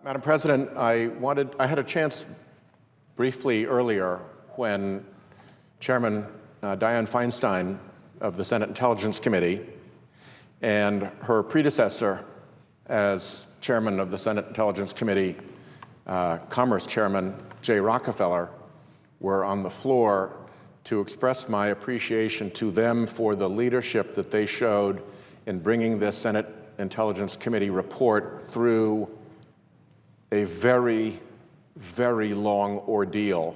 Madam President, I had a chance briefly earlier when Chairman Dianne Feinstein of the Senate Intelligence Committee and her predecessor as chairman of the Senate Intelligence Committee, Commerce Chairman Jay Rockefeller, were on the floor to express my appreciation to them for the leadership that they showed in bringing this Senate Intelligence Committee report through a very, very long ordeal,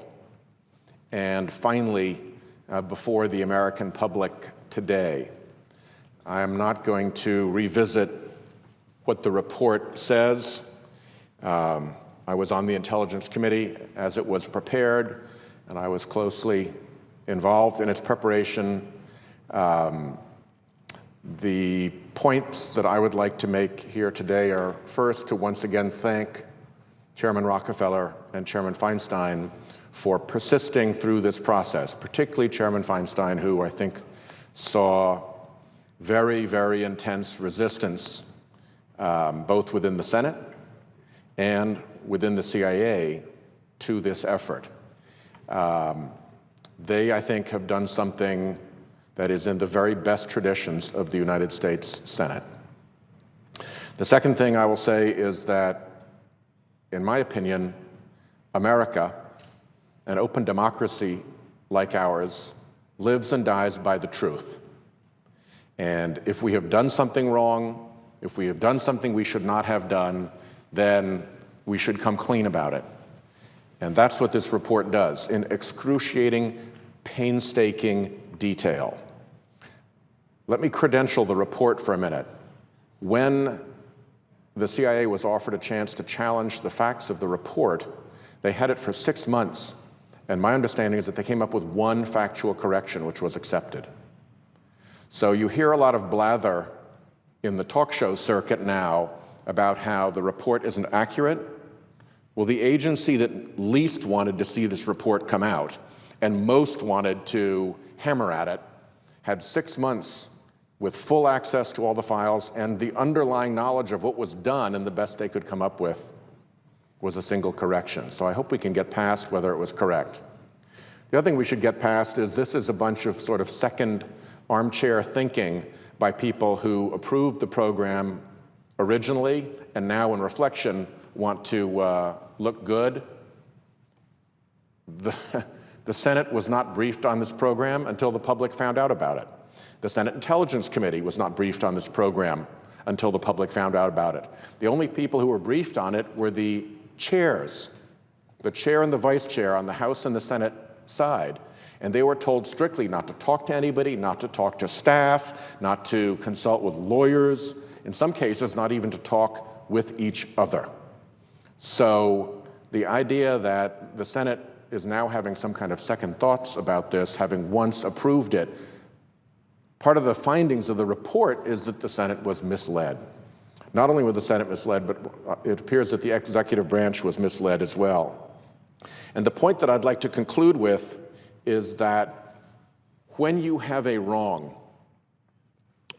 and finally before the American public today. I am not going to revisit what the report says. I was on the Intelligence Committee as it was prepared, and I was closely involved in its preparation. The points that I would like to make here today are, first, to once again thank Chairman Rockefeller and Chairman Feinstein for persisting through this process, particularly Chairman Feinstein, who I think saw very, very intense resistance both within the Senate and within the CIA to this effort. They, I think, have done something that is in the very best traditions of the United States Senate. The second thing I will say is that, in my opinion, America, an open democracy like ours, lives and dies by the truth. And if we have done something wrong, if we have done something we should not have done, then we should come clean about it. And that's what this report does in excruciating, painstaking detail. Let me credential the report for a minute. When the CIA was offered a chance to challenge the facts of the report, they had it for 6 months. And my understanding is that they came up with one factual correction, which was accepted. So you hear a lot of blather in the talk show circuit now about how the report isn't accurate. Well, the agency that least wanted to see this report come out and most wanted to hammer at it had 6 months with full access to all the files, and the underlying knowledge of what was done, and the best they could come up with was a single correction. So I hope we can get past whether it was correct. The other thing we should get past is this is a bunch of sort of second armchair thinking by people who approved the program originally and now in reflection want to look good. The Senate was not briefed on this program until the public found out about it. The Senate Intelligence Committee was not briefed on this program until the public found out about it. The only people who were briefed on it were the chairs, the chair and the vice chair on the House and the Senate side. And they were told strictly not to talk to anybody, not to talk to staff, not to consult with lawyers, in some cases not even to talk with each other. So the idea that the Senate is now having some kind of second thoughts about this, having once approved it, part of the findings of the report is that the Senate was misled. Not only was the Senate misled, but it appears that the executive branch was misled as well. And the point that I'd like to conclude with is that when you have a wrong,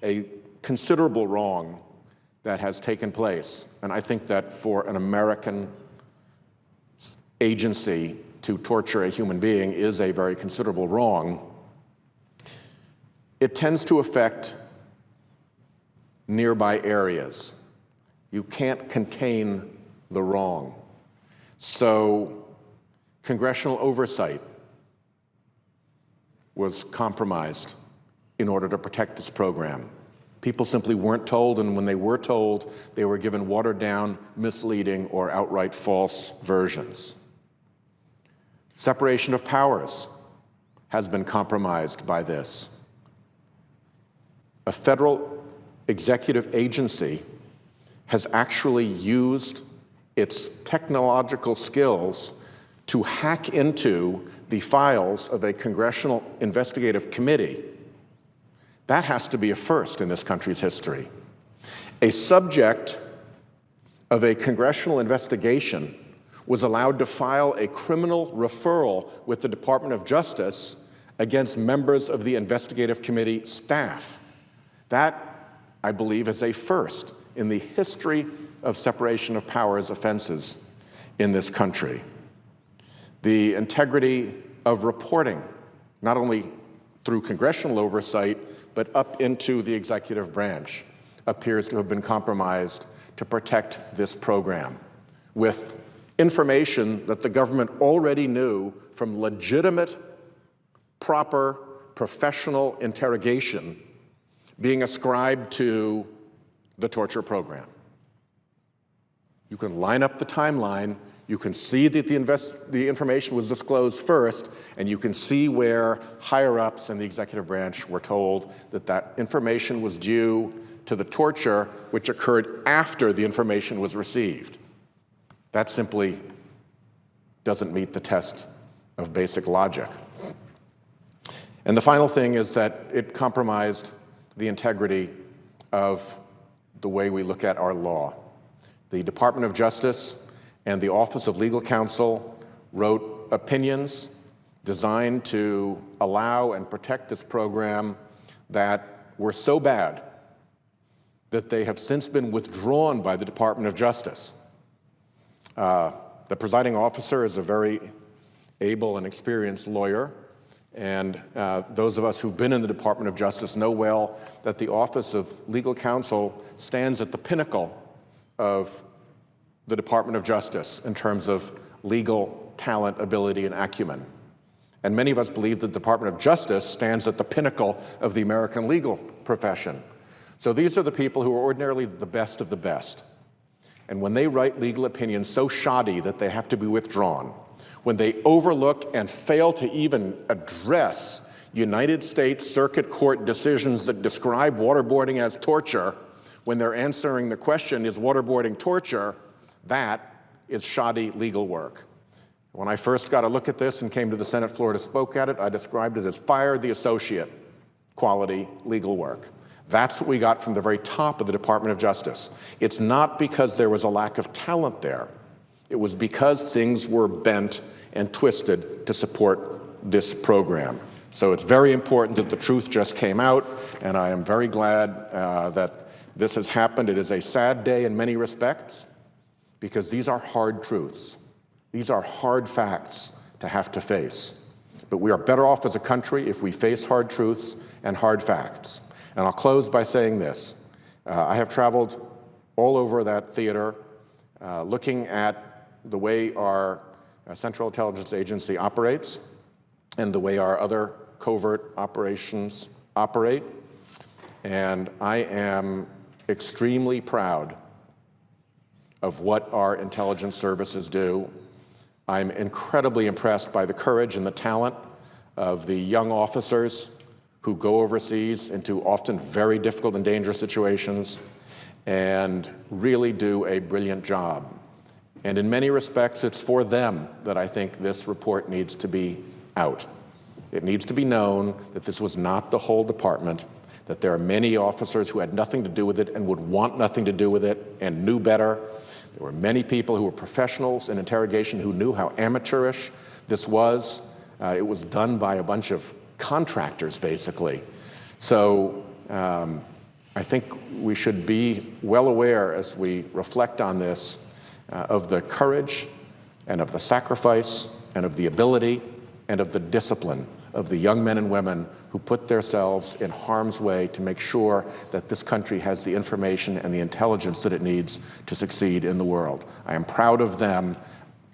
a considerable wrong that has taken place, and I think that for an American agency to torture a human being is a very considerable wrong, it tends to affect nearby areas. You can't contain the wrong. So congressional oversight was compromised in order to protect this program. People simply weren't told, and when they were told, they were given watered-down, misleading, or outright false versions. Separation of powers has been compromised by this. A federal executive agency has actually used its technological skills to hack into the files of a congressional investigative committee. That has to be a first in this country's history. A subject of a congressional investigation was allowed to file a criminal referral with the Department of Justice against members of the investigative committee staff. That, I believe, is a first in the history of separation of powers offenses in this country. The integrity of reporting, not only through congressional oversight, but up into the executive branch, appears to have been compromised to protect this program, with information that the government already knew from legitimate, proper, professional interrogation being ascribed to the torture program. You can line up the timeline, you can see that the information was disclosed first, and you can see where higher-ups in the executive branch were told that that information was due to the torture which occurred after the information was received. That simply doesn't meet the test of basic logic. And the final thing is that it compromised the integrity of the way we look at our law. The Department of Justice and the Office of Legal Counsel wrote opinions designed to allow and protect this program that were so bad that they have since been withdrawn by the Department of Justice. The presiding officer is a very able and experienced lawyer, and those of us who've been in the Department of Justice know well that the Office of Legal Counsel stands at the pinnacle of the Department of Justice in terms of legal talent, ability, and acumen. And many of us believe the Department of Justice stands at the pinnacle of the American legal profession. So these are the people who are ordinarily the best of the best. And when they write legal opinions so shoddy that they have to be withdrawn, when they overlook and fail to even address United States Circuit Court decisions that describe waterboarding as torture, when they're answering the question, is waterboarding torture, that is shoddy legal work. When I first got a look at this and came to the Senate floor to spoke at it, I described it as fire the associate quality legal work. That's what we got from the very top of the Department of Justice. It's not because there was a lack of talent there. It was because things were bent and twisted to support this program. So it's very important that the truth just came out, and I am very glad that this has happened. It is a sad day in many respects, because these are hard truths. These are hard facts to have to face. But we are better off as a country if we face hard truths and hard facts. And I'll close by saying this. I have traveled all over that theater looking at the way our Central Intelligence Agency operates and the way our other covert operations operate. And I am extremely proud of what our intelligence services do. I'm incredibly impressed by the courage and the talent of the young officers who go overseas into often very difficult and dangerous situations and really do a brilliant job. And in many respects, it's for them that I think this report needs to be out. It needs to be known that this was not the whole department, that there are many officers who had nothing to do with it and would want nothing to do with it and knew better. There were many people who were professionals in interrogation who knew how amateurish this was. It was done by a bunch of contractors, basically. So I think we should be well aware as we reflect on this of the courage and of the sacrifice and of the ability and of the discipline of the young men and women who put themselves in harm's way to make sure that this country has the information and the intelligence that it needs to succeed in the world. I am proud of them.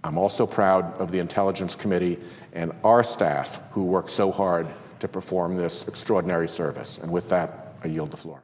I'm also proud of the Intelligence Committee and our staff who work so hard to perform this extraordinary service. And with that, I yield the floor.